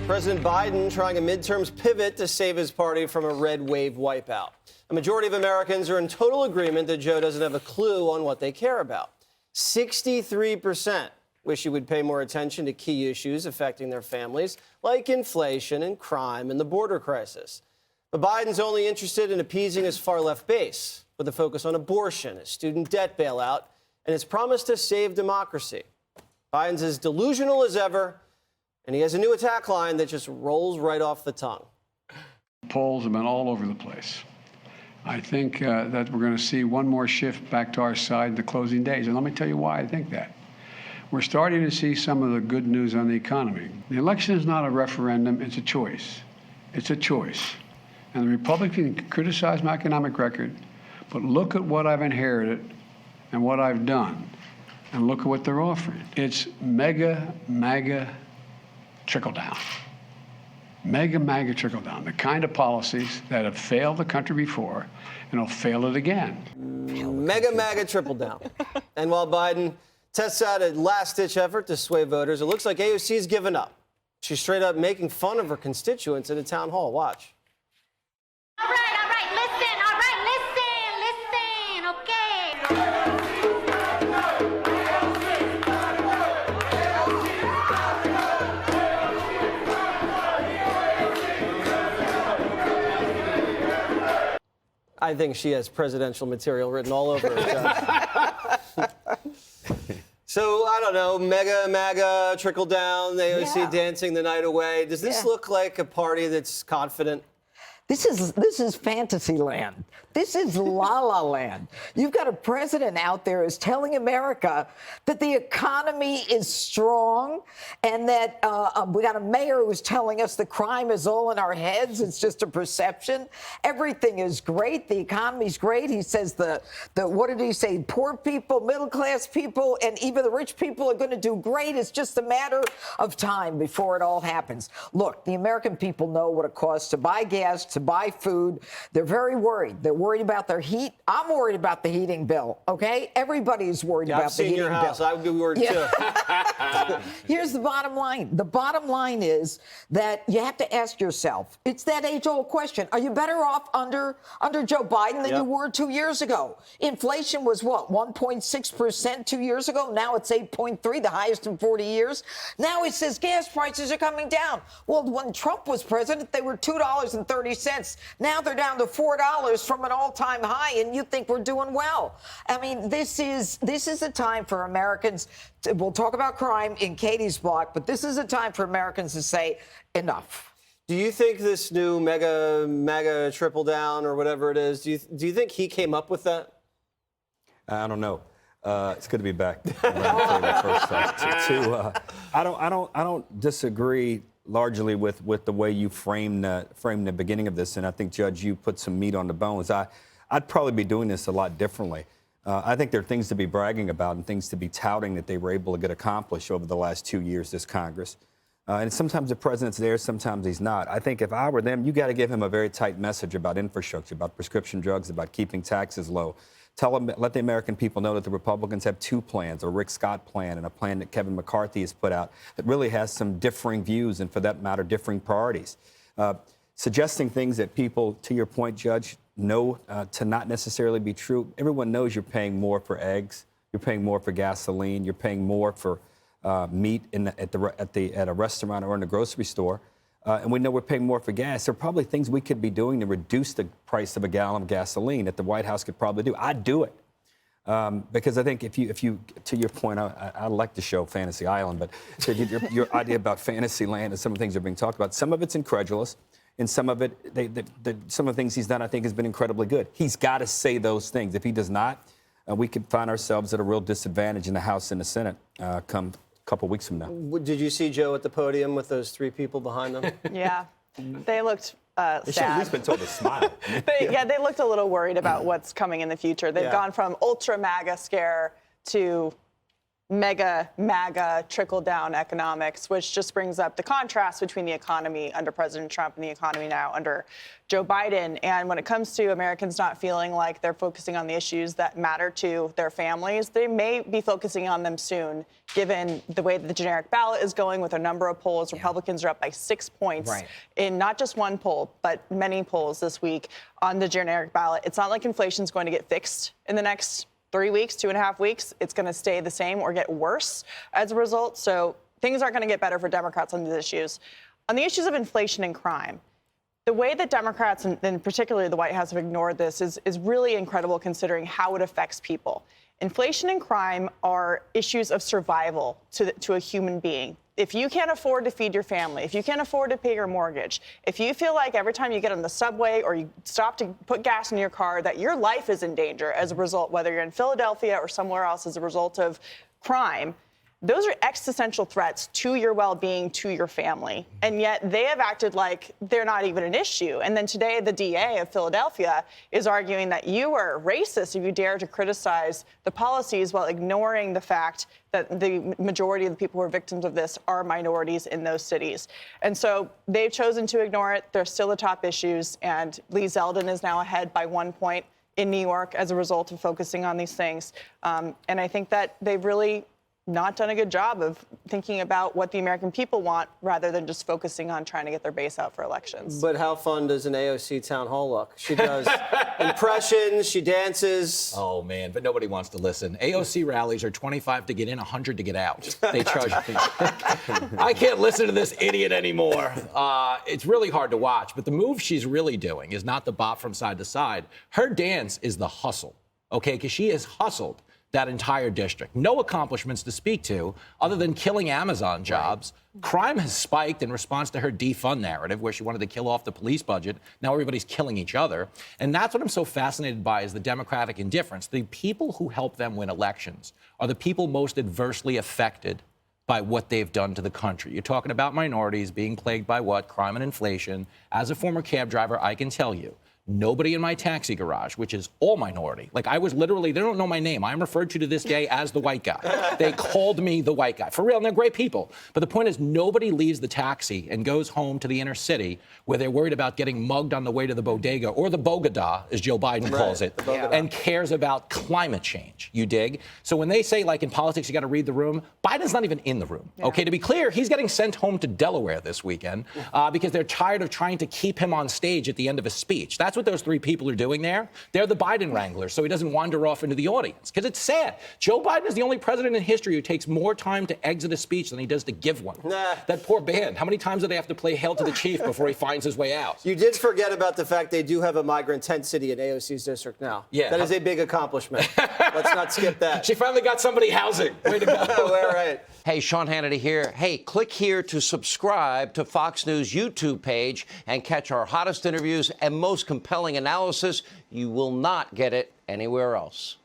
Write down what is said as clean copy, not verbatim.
President Biden trying a midterms pivot to save his party from a red wave wipeout. A majority of Americans are in total agreement that Joe doesn't have a clue on what they care about. 63% wish he would pay more attention to key issues affecting their families, like inflation and crime and the border crisis. But Biden's only interested in appeasing his far-left base, with a focus on abortion, his student debt bailout, and his promise to save democracy. Biden's as delusional as ever, and he has a new attack line that just rolls right off the tongue. Polls have been all over the place. I think that we're going to see one more shift back to our side in the closing days. And let me tell you why I think that. We're starting to see some of the good news on the economy. The election is not a referendum, it's a choice. It's a choice. And the Republicans can criticize my economic record, but look at what I've inherited and what I've done, and look at what they're offering. It's mega, MAGA trickle down. Mega, MAGA trickle down. The kind of policies that have failed the country before and will fail it again. Mega, MAGA triple down. And while Biden tests out a last-ditch effort to sway voters, it looks like AOC's given up. She's straight up making fun of her constituents at a town hall. Watch. All right, listen, okay. I think she has presidential material written all over her. So, I don't know, mega, MAGA, trickle down, AOC dancing the night away. Does this look like a party that's confident? This is fantasy land. This is la la land. You've got a president out there who's telling America that the economy is strong and that we got a mayor who's telling us the crime is all in our heads. It's just a perception. Everything is great. The economy's great. He says what did he say? Poor people, middle class people, and even the rich people are going to do great. It's just a matter of time before it all happens. Look, the American people know what it costs to buy gas, to buy food. They're very worried. They're worried about their heat. I'm worried about the heating bill, okay? Everybody's worried about the heating bill. I've seen your house. I would be worried too. Here's the bottom line. The bottom line is that you have to ask yourself, it's that age-old question, are you better off under Joe Biden than you were 2 years ago? Inflation was what, 1.6% 2 years ago? Now it's 8.3, the highest in 40 years. Now he says gas prices are coming down. Well, when Trump was president, they were $2.30. Now they're down to $4 from an all-time high, and you think we're doing well. I mean, this is a time for Americans we'll talk about crime in Katie's block, but this is a time for Americans to say enough. Do you think this new MAGA triple down or whatever it is, do you think he came up with that? I don't know. It's good to be back. I don't disagree largely with the way you framed the beginning of this, and I think, Judge, you put some meat on the bones. I'd probably be doing this a lot differently. I think there are things to be bragging about and things to be touting that they were able to get accomplished over the last 2 years, this Congress. And sometimes the president's there, sometimes he's not. I think if I were them, you got to give him a very tight message about infrastructure, about prescription drugs, about keeping taxes low. Let the American people know that the Republicans have two plans, a Rick Scott plan and a plan that Kevin McCarthy has put out that really has some differing views and, for that matter, differing priorities. Suggesting things that people, to your point, Judge, know to not necessarily be true. Everyone knows you're paying more for eggs, you're paying more for gasoline, you're paying more for meat at a restaurant or in a grocery store. And we know we're paying more for gas. There are probably things we could be doing to reduce the price of a gallon of gasoline that the White House could probably do. I'd do it. Because I think if you, to your point, I like the show Fantasy Island, but your idea about fantasy land and some of the things that are being talked about, some of it's incredulous, and some of it, some of the things he's done, I think, has been incredibly good. He's got to say those things. If he does not, we could find ourselves at a real disadvantage in the House and the Senate come a couple weeks from now. Did you see Joe at the podium with those three people behind them? Yeah, they looked sad. They should have at least been told to smile. They looked a little worried about what's coming in the future. They've gone from ultra MAGA scare to mega MAGA trickle-down economics, which just brings up the contrast between the economy under President Trump and the economy now under Joe Biden. And when it comes to Americans not feeling like they're focusing on the issues that matter to their families, they may be focusing on them soon, given the way that the generic ballot is going with a number of polls. Republicans are up by 6 points in not just one poll, but many polls this week on the generic ballot. It's not like inflation is going to get fixed in the next 3 weeks, 2.5 weeks. It's going to stay the same or get worse as a result. So things aren't going to get better for Democrats on these issues. On the issues of inflation and crime, the way that Democrats, and particularly the White House, have ignored this is really incredible considering how it affects people. Inflation and crime are issues of survival to a human being. If you can't afford to feed your family, if you can't afford to pay your mortgage, if you feel like every time you get on the subway or you stop to put gas in your car that your life is in danger as a result, whether you're in Philadelphia or somewhere else as a result of crime, those are existential threats to your well-being, to your family. And yet they have acted like they're not even an issue. And then today, the DA of Philadelphia is arguing that you are racist if you dare to criticize the policies while ignoring the fact that the majority of the people who are victims of this are minorities in those cities. And so they've chosen to ignore it. They're still the top issues. And Lee Zeldin is now ahead by 1 point in New York as a result of focusing on these things. And I think that they've really not done a good job of thinking about what the American people want rather than just focusing on trying to get their base out for elections. But how fun does an AOC town hall look? She does impressions, she dances. Oh, man, but nobody wants to listen. AOC rallies are 25 to get in, 100 to get out. They charge me. I can't listen to this idiot anymore. It's really hard to watch, but the move she's really doing is not the bop from side to side. Her dance is the hustle, okay, because she has hustled that entire district. No accomplishments to speak to other than killing Amazon jobs. Right. Crime has spiked in response to her defund narrative where she wanted to kill off the police budget. Now everybody's killing each other. And that's what I'm so fascinated by is the Democratic indifference. The people who help them win elections are the people most adversely affected by what they've done to the country. You're talking about minorities being plagued by what? Crime and inflation. As a former cab driver, I can tell you, nobody in my taxi garage, which is all minority. Like I was literally, they don't know my name. I'm referred to this day as the white guy. They called me the white guy. For real, and they're great people. But the point is nobody leaves the taxi and goes home to the inner city where they're worried about getting mugged on the way to the bodega or the bogada, as Joe Biden calls it, and cares about climate change. You dig? So when they say like in politics, you got to read the room, Biden's not even in the room. Okay, to be clear, he's getting sent home to Delaware this weekend because they're tired of trying to keep him on stage at the end of a speech. That's what those three people are doing there. They're the Biden wranglers, so he doesn't wander off into the audience. Because it's sad. Joe Biden is the only president in history who takes more time to exit a speech than he does to give one. That poor band. How many times do they have to play Hail to the Chief before he finds his way out? You did forget about the fact they do have a migrant tent city in AOC's district now. Yeah. That is a big accomplishment. Let's not skip that. She finally got somebody housing. Way to go. All right. Hey, Sean Hannity here. Hey, click here to subscribe to Fox News YouTube page and catch our hottest interviews and most compelling analysis. You will not get it anywhere else.